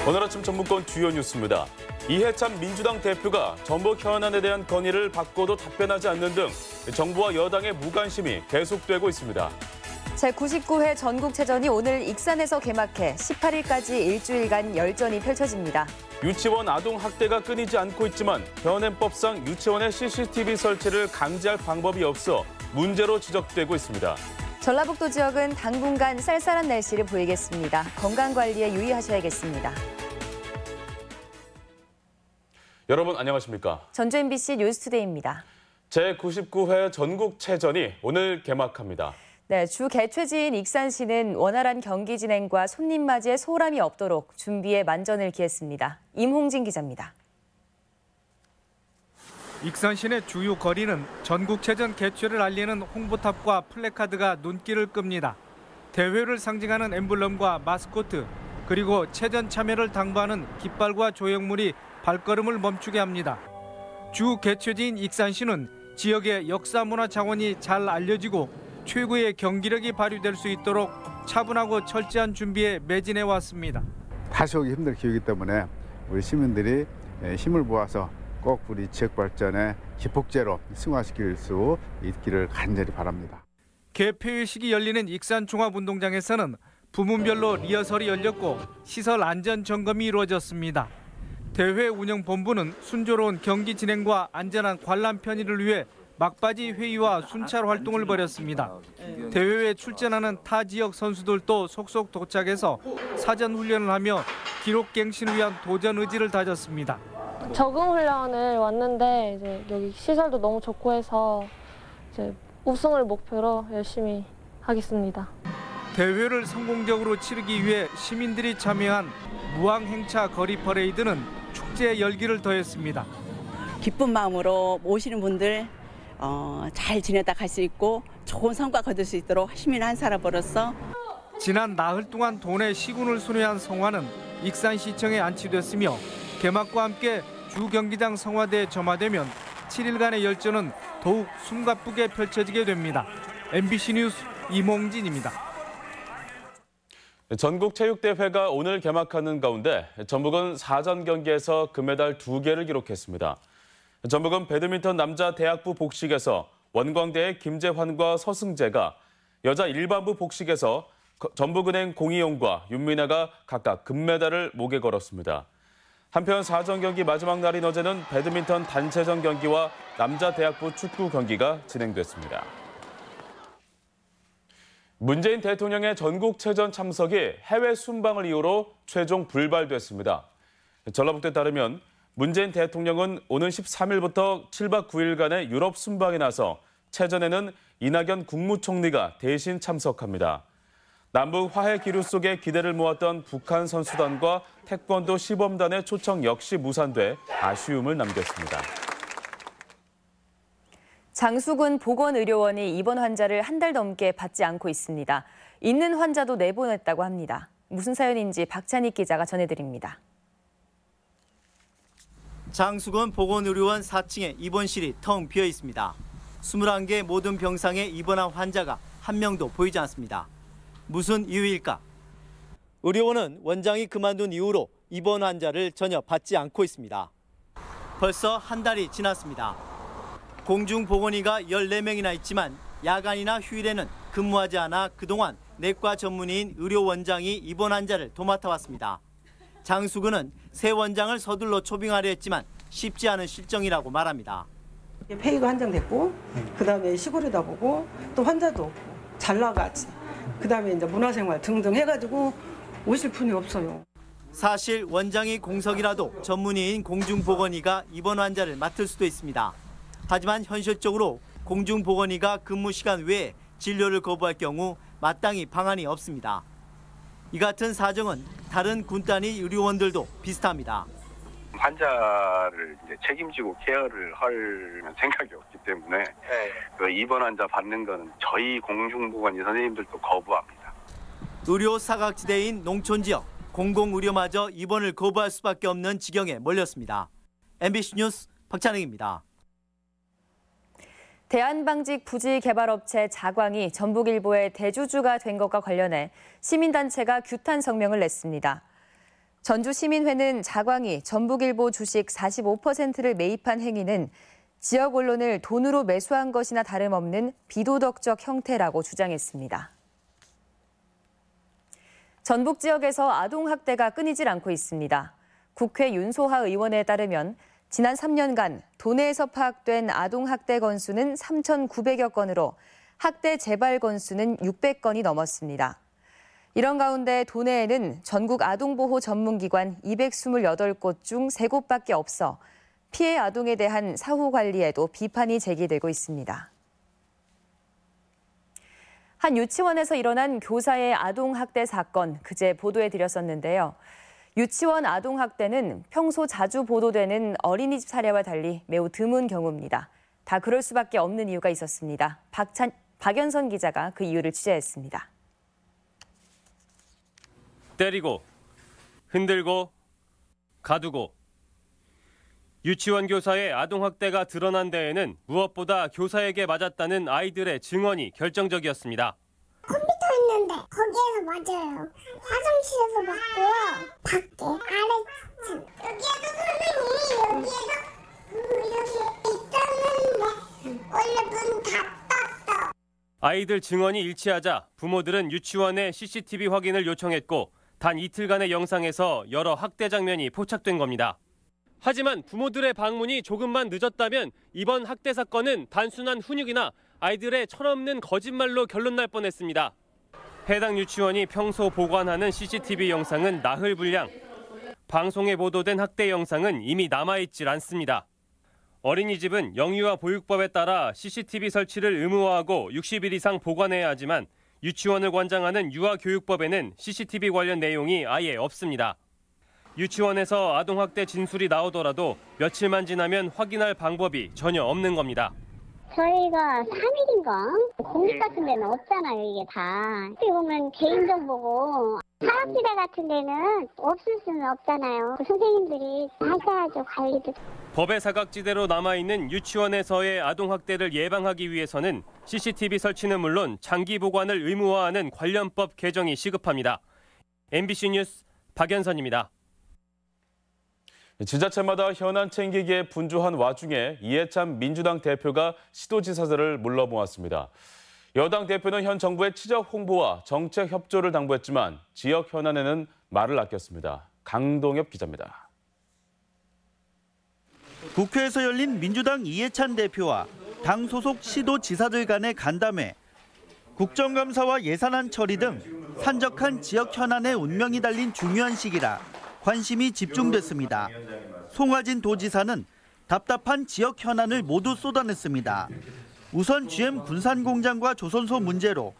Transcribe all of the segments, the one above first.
오늘 아침 전북권 주요 뉴스입니다. 이해찬 민주당 대표가 전북 현안에 대한 건의를 받고도 답변하지 않는 등 정부와 여당의 무관심이 계속되고 있습니다. 제99회 전국체전이 오늘 익산에서 개막해 18일까지 일주일간 열전이 펼쳐집니다. 유치원 아동 학대가 끊이지 않고 있지만 현행법상 유치원의 CCTV 설치를 강제할 방법이 없어 문제로 지적되고 있습니다. 전라북도 지역은 당분간 쌀쌀한 날씨를 보이겠습니다. 건강관리에 유의하셔야겠습니다. 여러분 안녕하십니까? 전주 MBC 뉴스투데이입니다. 제99회 전국체전이 오늘 개막합니다. 네, 주 개최지인 익산시는 원활한 경기 진행과 손님 맞이에 소홀함이 없도록 준비에 만전을 기했습니다. 임홍진 기자입니다. 익산시내 주요 거리는 전국체전 개최를 알리는 홍보탑과 플래카드가 눈길을 끕니다. 대회를 상징하는 엠블럼과 마스코트, 그리고 체전 참여를 당부하는 깃발과 조형물이 발걸음을 멈추게 합니다. 주 개최지인 익산시는 지역의 역사 문화 자원이 잘 알려지고 최고의 경기력이 발휘될 수 있도록 차분하고 철저한 준비에 매진해 왔습니다. 다시 오기 힘든 기회이기 때문에 우리 시민들이 힘을 모아서 꼭 우리 지역 발전의 기폭제로 승화시킬 수 있기를 간절히 바랍니다. 개폐회식이 열리는 익산 종합운동장에서는 부문별로 리허설이 열렸고 시설 안전 점검이 이루어졌습니다. 대회 운영본부는 순조로운 경기 진행과 안전한 관람 편의를 위해 막바지 회의와 순찰 활동을 벌였습니다. 대회에 출전하는 타 지역 선수들도 속속 도착해서 사전 훈련을 하며 기록 갱신을 위한 도전 의지를 다졌습니다. 적응 훈련을 왔는데 이제 여기 시설도 너무 좋고 해서 이제 우승을 목표로 열심히 하겠습니다. 대회를 성공적으로 치르기 위해 시민들이 참여한 무항행차 거리 퍼레이드는 축제의 열기를 더했습니다. 기쁜 마음으로 모시는 분들 잘 지내다 갈 수 있고 좋은 성과 거둘 수 있도록 시민 한 사람으로서 지난 나흘 동안 도내 시군을 순회한 성화는 익산시청에 안치됐으며 개막과 함께 주 경기장 성화대에 점화되면 7일간의 열전은 더욱 숨가쁘게 펼쳐지게 됩니다. MBC 뉴스 임홍진입니다. 전국체육대회가 오늘 개막하는 가운데 전북은 사전 경기에서 금메달 2개를 기록했습니다. 전북은 배드민턴 남자 대학부 복식에서 원광대의 김재환과 서승재가, 여자 일반부 복식에서 전북은행 공희용과 윤미나가 각각 금메달을 목에 걸었습니다. 한편 사전 경기 마지막 날인 어제는 배드민턴 단체전 경기와 남자 대학부 축구 경기가 진행됐습니다. 문재인 대통령의 전국체전 참석이 해외 순방을 이유로 최종 불발됐습니다. 전라북도에 따르면 문재인 대통령은 오는 13일부터 7박 9일간의 유럽 순방에 나서 체전에는 이낙연 국무총리가 대신 참석합니다. 남북 화해 기류 속에 기대를 모았던 북한 선수단과 태권도 시범단의 초청 역시 무산돼 아쉬움을 남겼습니다. 장수군 보건의료원이 입원 환자를 한 달 넘게 받지 않고 있습니다. 있는 환자도 내보냈다고 합니다. 무슨 사연인지 박찬익 기자가 전해드립니다. 장수군 보건의료원 4층에 입원실이 텅 비어 있습니다. 21개 모든 병상에 입원한 환자가 한 명도 보이지 않습니다. 무슨 이유일까? 의료원은 원장이 그만둔 이후로 입원 환자를 전혀 받지 않고 있습니다. 벌써 한 달이 지났습니다. 공중보건의가 14명이나 있지만 야간이나 휴일에는 근무하지 않아 그동안 내과 전문의인 의료원장이 입원 환자를 도맡아왔습니다. 장수군은 새 원장을 서둘러 초빙하려 했지만 쉽지 않은 실정이라고 말합니다. 폐의가 한정됐고 그다음에 시골이다 보고 또 환자도 없고 잘 나가지. 그다음에 이제 문화생활 등등 해가지고 오실 분이 없어요. 사실 원장이 공석이라도 전문의인 공중보건의가 입원 환자를 맡을 수도 있습니다. 하지만 현실적으로 공중보건의가 근무 시간 외에 진료를 거부할 경우 마땅히 방안이 없습니다. 이 같은 사정은 다른 군단위 의료원들도 비슷합니다. 환자를 이제 책임지고 케어를 할 생각이 없기 때문에 그 입원 환자 받는 거는 저희 공중보건의 선생님들도 거부합니다. 의료 사각지대인 농촌 지역, 공공의료마저 입원을 거부할 수밖에 없는 지경에 몰렸습니다. MBC 뉴스 박찬익입니다. 대한방직 부지개발업체 자광이 전북일보의 대주주가 된 것과 관련해 시민단체가 규탄 성명을 냈습니다. 전주시민회는 자광이 전북일보 주식 45%를 매입한 행위는 지역 언론을 돈으로 매수한 것이나 다름없는 비도덕적 형태라고 주장했습니다. 전북 지역에서 아동학대가 끊이질 않고 있습니다. 국회 윤소하 의원에 따르면 지난 3년간 도내에서 파악된 아동학대 건수는 3,900여 건으로 학대 재발 건수는 600건이 넘었습니다. 이런 가운데 도내에는 전국 아동보호 전문기관 228곳 중 3곳밖에 없어 피해 아동에 대한 사후 관리에도 비판이 제기되고 있습니다. 한 유치원에서 일어난 교사의 아동학대 사건, 그제 보도해드렸었는데요. 유치원 아동학대는 평소 자주 보도되는 어린이집 사례와 달리 매우 드문 경우입니다. 다 그럴 수밖에 없는 이유가 있었습니다. 박연선 기자가 그 이유를 취재했습니다. 때리고, 흔들고, 가두고. 유치원 교사의 아동학대가 드러난 데에는 무엇보다 교사에게 맞았다는 아이들의 증언이 결정적이었습니다. 컴퓨터 있는데 거기에서 맞아요. 화장실에서 맞고요. 밖에 아래층. 여기에도 선생님이 여기에도 이렇게 있었는데 원래 문 닫았어. 아이들 증언이 일치하자 부모들은 유치원에 CCTV 확인을 요청했고 단 이틀간의 영상에서 여러 학대 장면이 포착된 겁니다. 하지만 부모들의 방문이 조금만 늦었다면 이번 학대 사건은 단순한 훈육이나 아이들의 철없는 거짓말로 결론날 뻔했습니다. 해당 유치원이 평소 보관하는 CCTV 영상은 나흘분량. 방송에 보도된 학대 영상은 이미 남아있질 않습니다. 어린이집은 영유아 보육법에 따라 CCTV 설치를 의무화하고 60일 이상 보관해야 하지만 유치원을 관장하는 유아교육법에는 CCTV 관련 내용이 아예 없습니다. 유치원에서 아동학대 진술이 나오더라도 며칠만 지나면 확인할 방법이 전혀 없는 겁니다. 저희가 3일인가? 공식 같은 데는 없잖아요, 이게 다. 어떻게 보면 개인정보고 사학지대 같은 데는 없을 수는 없잖아요. 그 선생님들이 하셔야죠, 관리도. 법의 사각지대로 남아있는 유치원에서의 아동학대를 예방하기 위해서는 CCTV 설치는 물론 장기 보관을 의무화하는 관련법 개정이 시급합니다. MBC 뉴스 박연선입니다. 지자체마다 현안 챙기기에 분주한 와중에 이해찬 민주당 대표가 시도지사들을 물러모았습니다. 여당 대표는 현 정부의 치적 홍보와 정책 협조를 당부했지만 지역 현안에는 말을 아꼈습니다. 강동엽 기자입니다. 국회에서 열린 민주당 이해찬 대표와 당 소속 시도지사들 간의 간담회. 국정감사와 예산안 처리 등 산적한 지역 현안의 운명이 달린 중요한 시기라 관심이 집중됐습니다. 송화진 도지사는 답답한 지역 현안을 모두 쏟아냈습니다. 우선 GM 군산공장과 조선소 문제로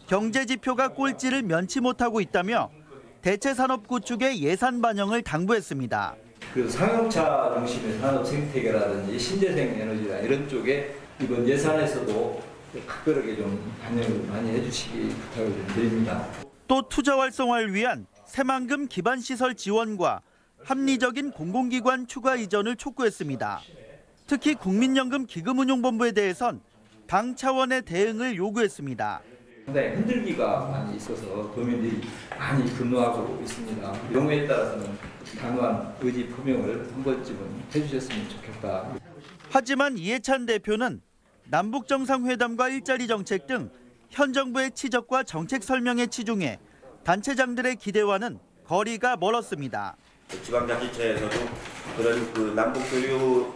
경제 지표가 꼴찌를 면치 못하고 있다며 대체 산업 구축의 예산 반영을 당부했습니다. 그 상용차 중심의 산업 생태계라든지 신재생 에너지나 이런 쪽에 이번 예산에서도 각별하게 좀 반영을 많이 해주시기 부탁을 좀 드립니다. 또 투자 활성화를 위한 새만금 기반시설 지원과 합리적인 공공기관 추가 이전을 촉구했습니다. 특히 국민연금 기금운용본부에 대해선 당 차원의 대응을 요구했습니다. 상당히 흔들기가 많이 있어서 도민들이 많이 분노하고 있습니다. 경우에 따라서는 단호한 의지 표명을 한 번쯤은 해주셨으면 좋겠다. 하지만 이해찬 대표는 남북정상회담과 일자리 정책 등 현 정부의 치적과 정책 설명에 치중해 단체장들의 기대와는 거리가 멀었습니다. 지방자치체에서도 그런 그 남북 교류를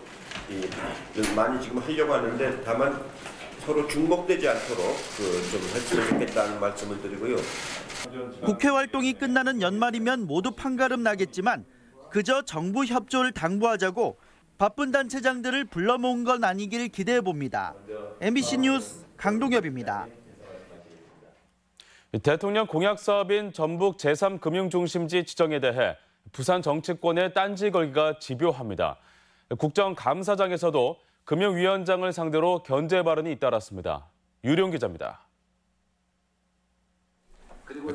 많이 지금 하려고 하는데 다만 서로 중복되지 않도록 좀 했으면 좋겠다는 말씀을 드리고요. 국회 활동이 끝나는 연말이면 모두 판가름 나겠지만 그저 정부 협조를 당부하자고 바쁜 단체장들을 불러 모은 건 아니길 기대해 봅니다. MBC 뉴스 강동엽입니다. 대통령 공약 사업인 전북 제3금융중심지 지정에 대해 부산 정치권의 딴지 걸기가 집요합니다. 국정감사장에서도 금융위원장을 상대로 견제 발언이 잇따랐습니다. 유룡 기자입니다.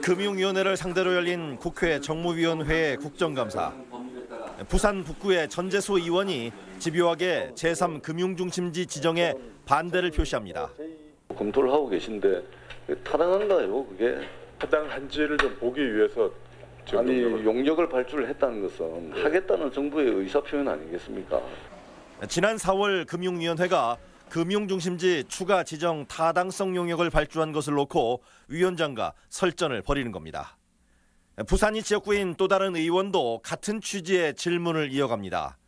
금융위원회를 상대로 열린 국회 정무위원회의 국정감사. 부산 북구의 전재수 의원이 집요하게 제3금융중심지 지정에 반대를 표시합니다. 검토를 하고 계신데 타당한가요? 그게 타당한지를 좀 보기 위해서 아니 용역을 발주를 했다는 것은 하겠다는 정부의 의사표현 아니겠습니까? 지난 4월 금융위원회가 금융중심지 추가 지정 타당성 용역을 발주한 것을 놓고 위원장과 설전을 벌이는 겁니다. 부산이 지역구인 또 다른 의원도 같은 취지의 질문을 이어갑니다.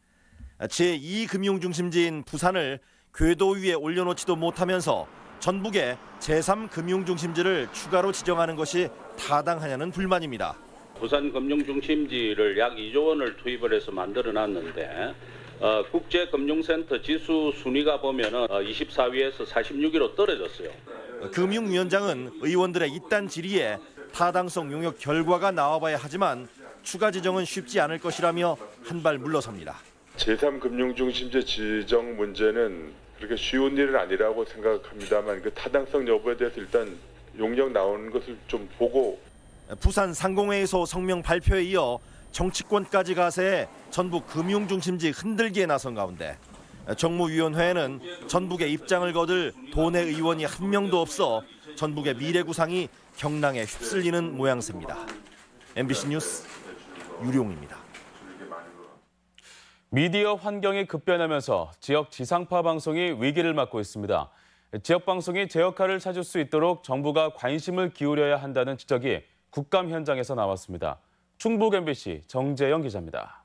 제2금융중심지인 부산을 궤도 위에 올려놓지도 못하면서 전북에 제3금융중심지를 추가로 지정하는 것이 타당하냐는 불만입니다. 부산 금융중심지를 약 2조 원을 투입을 해서 만들어놨는데 국제금융센터 지수 순위가 보면은 24위에서 46위로 떨어졌어요. 금융위원장은 의원들의 이딴 질의에 타당성 용역 결과가 나와봐야 하지만 추가 지정은 쉽지 않을 것이라며 한 발 물러섭니다. 제3금융중심지 지정 문제는 그렇게 쉬운 일은 아니라고 생각합니다만 그 타당성 여부에 대해서 일단 용역 나오는 것을 좀 보고. 부산 상공회의소 성명 발표에 이어 정치권까지 가세해 전북 금융중심지 흔들기에 나선 가운데 정무위원회에는 전북의 입장을 거둘 도내 의원이 한 명도 없어 전북의 미래 구상이 경랑에 휩쓸리는 모양새입니다. MBC 뉴스 유룡입니다. 미디어 환경이 급변하면서 지역 지상파 방송이 위기를 맞고 있습니다. 지역 방송이 제 역할을 찾을 수 있도록 정부가 관심을 기울여야 한다는 지적이 국감 현장에서 나왔습니다. 충북 MBC 정재영 기자입니다.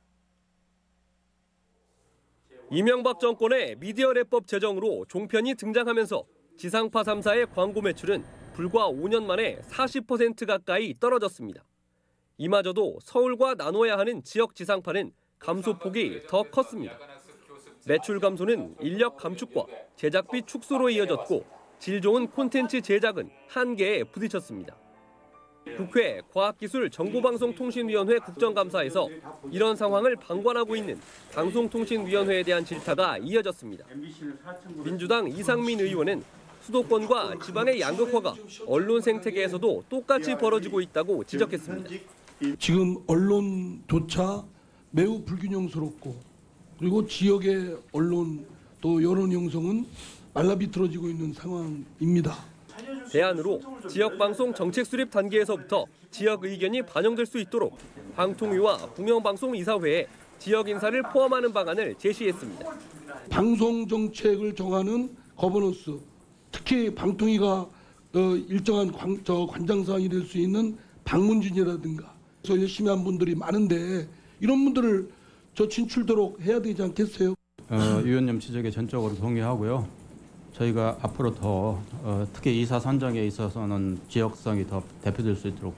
이명박 정권의 미디어랩법 제정으로 종편이 등장하면서 지상파 3사의 광고 매출은 불과 5년 만에 40% 가까이 떨어졌습니다. 이마저도 서울과 나눠야 하는 지역 지상파는 감소폭이 더 컸습니다. 매출 감소는 인력 감축과 제작비 축소로 이어졌고 질 좋은 콘텐츠 제작은 한계에 부딪혔습니다. 국회 과학기술정보방송통신위원회 국정감사에서 이런 상황을 방관하고 있는 방송통신위원회에 대한 질타가 이어졌습니다. 민주당 이상민 의원은 수도권과 지방의 양극화가 언론 생태계에서도 똑같이 벌어지고 있다고 지적했습니다. 지금 언론조차 매우 불균형스럽고 그리고 지역의 언론 또 여론 형성은 말라비틀어지고 있는 상황입니다. 대안으로 지역방송 정책 수립 단계에서부터 지역 의견이 반영될 수 있도록 방통위와 공영방송이사회에 지역 인사를 포함하는 방안을 제시했습니다. 방송 정책을 정하는 거버넌스, 특히 방통위가 일정한 관장사항이 될 수 있는 방문진이라든가 그래서 열심히 한 분들이 많은데 이런 분들을 진출도록 해야 되지 않겠어요? 위원님 지적에 전적으로 동의하고요. 저희가 앞으로 더 특히 이사 선정에 있어서는 지역성이 더 대표될 수 있도록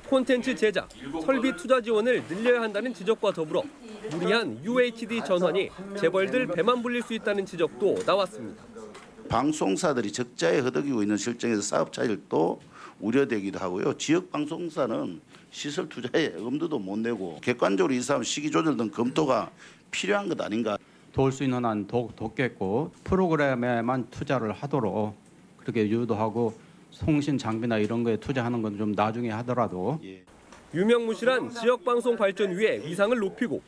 콘텐츠 제작, 설비 투자 지원을 늘려야 한다는 지적과 더불어 무리한 UHD 전환이 재벌들 배만 불릴 수 있다는 지적도 나왔습니다. 방송사들이 적자에 허덕이고 있는 실정에서 사업 차질도 우려되기도 하고요. 지역 방송사는 시설 투자에 엄두도 못 내고 객관적으로 이 사람 시기 조절 등 검토가 필요한 것 아닌가. 도울 수 있는 한 돕겠고 프로그램에만 투자를 하도록 그렇게 유도하고 송신 장비나 이런 거에 투자하는 건 좀 나중에 하더라도. 유명무실한 지역방송 발전위의 위상을 높이고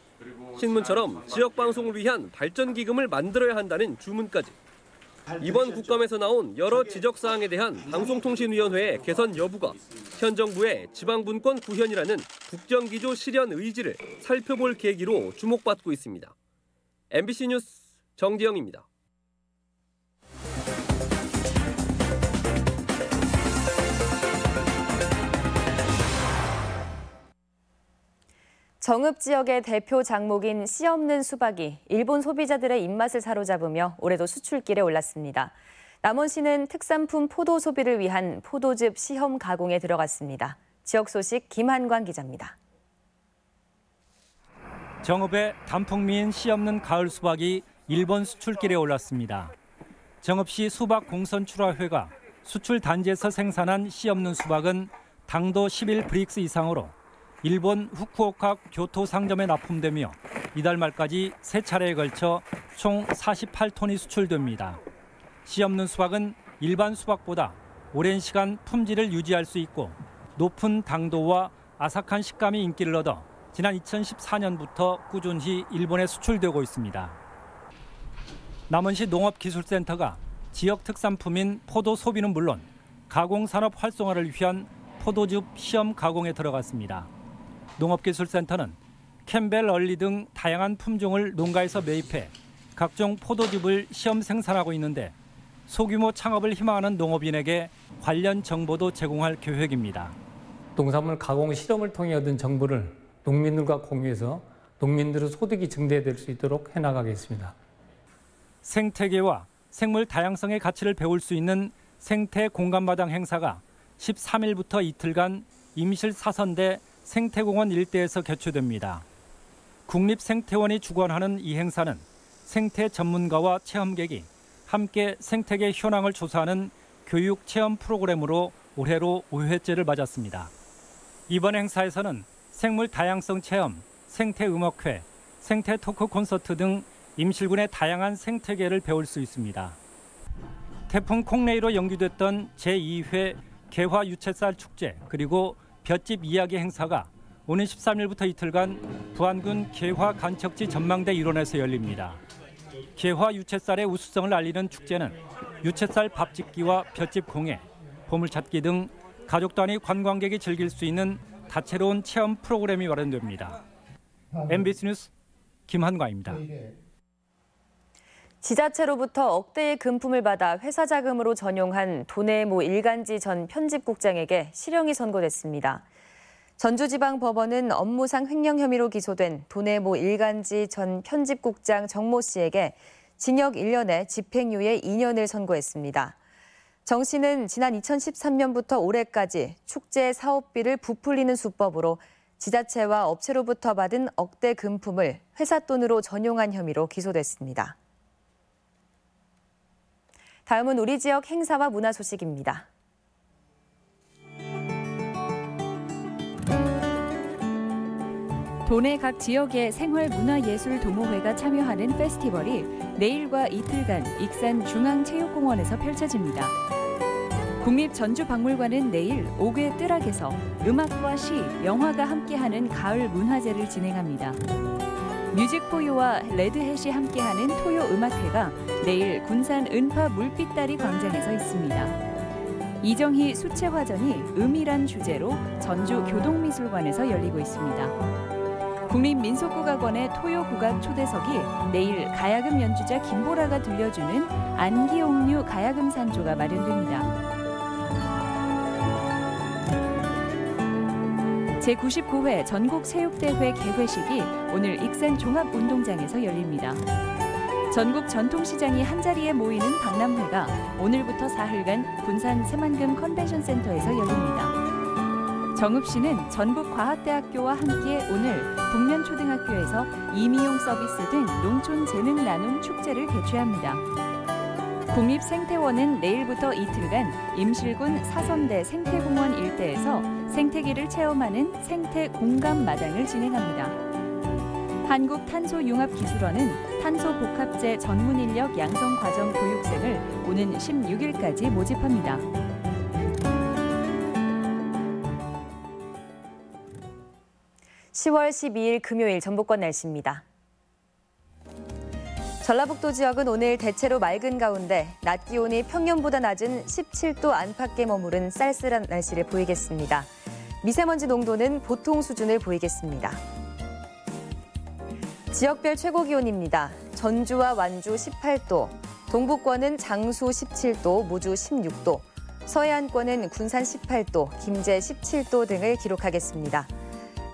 신문처럼 지역방송을 위한 발전기금을 만들어야 한다는 주문까지. 이번 국감에서 나온 여러 지적사항에 대한 방송통신위원회의 개선 여부가 현 정부의 지방분권 구현이라는 국정기조 실현 의지를 살펴볼 계기로 주목받고 있습니다. MBC 뉴스 정지영입니다. 정읍 지역의 대표 작목인 씨 없는 수박이 일본 소비자들의 입맛을 사로잡으며 올해도 수출길에 올랐습니다. 남원시는 특산품 포도 소비를 위한 포도즙 시험 가공에 들어갔습니다. 지역 소식 김한광 기자입니다. 정읍의 단풍미인 씨 없는 가을 수박이 일본 수출길에 올랐습니다. 정읍시 수박공선출하회가 수출 단지에서 생산한 씨 없는 수박은 당도 11브릭스 이상으로 일본 후쿠오카 교토 상점에 납품되며 이달 말까지 3차례에 걸쳐 총 48톤이 수출됩니다. 씨 없는 수박은 일반 수박보다 오랜 시간 품질을 유지할 수 있고 높은 당도와 아삭한 식감이 인기를 얻어 지난 2014년부터 꾸준히 일본에 수출되고 있습니다. 남원시 농업기술센터가 지역 특산품인 포도 소비는 물론 가공산업 활성화를 위한 포도즙 시험 가공에 들어갔습니다. 농업기술센터는 캠벨 얼리 등 다양한 품종을 농가에서 매입해 각종 포도즙을 시험 생산하고 있는데 소규모 창업을 희망하는 농업인에게 관련 정보도 제공할 계획입니다. 농산물 가공 실험을 통해 얻은 정보를 농민들과 공유해서 농민들의 소득이 증대될 수 있도록 해나가겠습니다. 생태계와 생물 다양성의 가치를 배울 수 있는 생태 공간마당 행사가 13일부터 이틀간 임실 사선대 생태공원 일대에서 개최됩니다. 국립생태원이 주관하는 이 행사는 생태 전문가와 체험객이 함께 생태계 현황을 조사하는 교육 체험 프로그램으로 올해로 5회째를 맞았습니다. 이번 행사에서는 생물 다양성 체험, 생태 음악회, 생태 토크 콘서트 등 임실군의 다양한 생태계를 배울 수 있습니다. 태풍 콩레이로 연기됐던 제2회 개화 유채쌀 축제 그리고 볏짚 이야기 행사가 오는 13일부터 이틀간 부안군 개화 간척지 전망대 일원에서 열립니다. 개화 유채쌀의 우수성을 알리는 축제는 유채쌀 밥짓기와 볏짚 공예, 보물찾기 등 가족 단위 관광객이 즐길 수 있는 다채로운 체험 프로그램이 마련됩니다. MBC 뉴스 김한과입니다. 지자체로부터 억대의 금품을 받아 회사 자금으로 전용한 도내모 일간지 전 편집국장에게 실형이 선고됐습니다. 전주지방법원은 업무상 횡령 혐의로 기소된 도내모 일간지 전 편집국장 정모 씨에게 징역 1년에 집행유예 2년을 선고했습니다. 정 씨는 지난 2013년부터 올해까지 축제 사업비를 부풀리는 수법으로 지자체와 업체로부터 받은 억대 금품을 회사 돈으로 전용한 혐의로 기소됐습니다. 다음은 우리 지역 행사와 문화 소식입니다. 도내 각 지역의 생활문화예술 동호회가 참여하는 페스티벌이 내일과 이틀간 익산 중앙체육공원에서 펼쳐집니다. 국립전주박물관은 내일 옥외 뜰악에서 음악과 시, 영화가 함께하는 가을 문화제를 진행합니다. 뮤직포유와 레드햇이 함께하는 토요음악회가 내일 군산 은파 물빛다리 광장에서 있습니다. 이정희 수채화전이 음이란 주제로 전주 교동미술관에서 열리고 있습니다. 국립민속국악원의 토요국악 초대석이 내일 가야금 연주자 김보라가 들려주는 안기옥류 가야금 산조가 마련됩니다. 제99회 전국체육대회 개회식이 오늘 익산 종합운동장에서 열립니다. 전국 전통시장이 한자리에 모이는 박람회가 오늘부터 사흘간 군산 새만금 컨벤션센터에서 열립니다. 정읍 씨는 전북과학대학교와 함께 오늘 북면초등학교에서 이미용 서비스 등 농촌 재능 나눔 축제를 개최합니다. 국립생태원은 내일부터 이틀간 임실군 사선대 생태공원 일대에서 생태계를 체험하는 생태공감마당을 진행합니다. 한국탄소융합기술원은 탄소복합재 전문인력 양성과정 교육생을 오는 16일까지 모집합니다. (10월 12일) 금요일 전북권 날씨입니다. 전라북도 지역은 오늘 대체로 맑은 가운데 낮 기온이 평년보다 낮은 17도 안팎에 머무른 쌀쌀한 날씨를 보이겠습니다. 미세먼지 농도는 보통 수준을 보이겠습니다. 지역별 최고 기온입니다. 전주와 완주 18도, 동북권은 장수 17도, 모주 16도, 서해안권은 군산 18도, 김제 17도 등을 기록하겠습니다.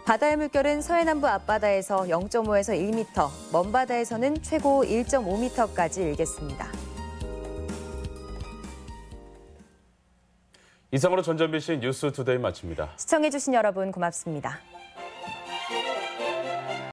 바다의 물결은 서해남부 앞바다에서 0.5에서 1m, 먼바다에서는 최고 1.5m까지 일겠습니다. 이상으로 전전비씨 뉴스투데이 마칩니다. 시청해주신 여러분 고맙습니다.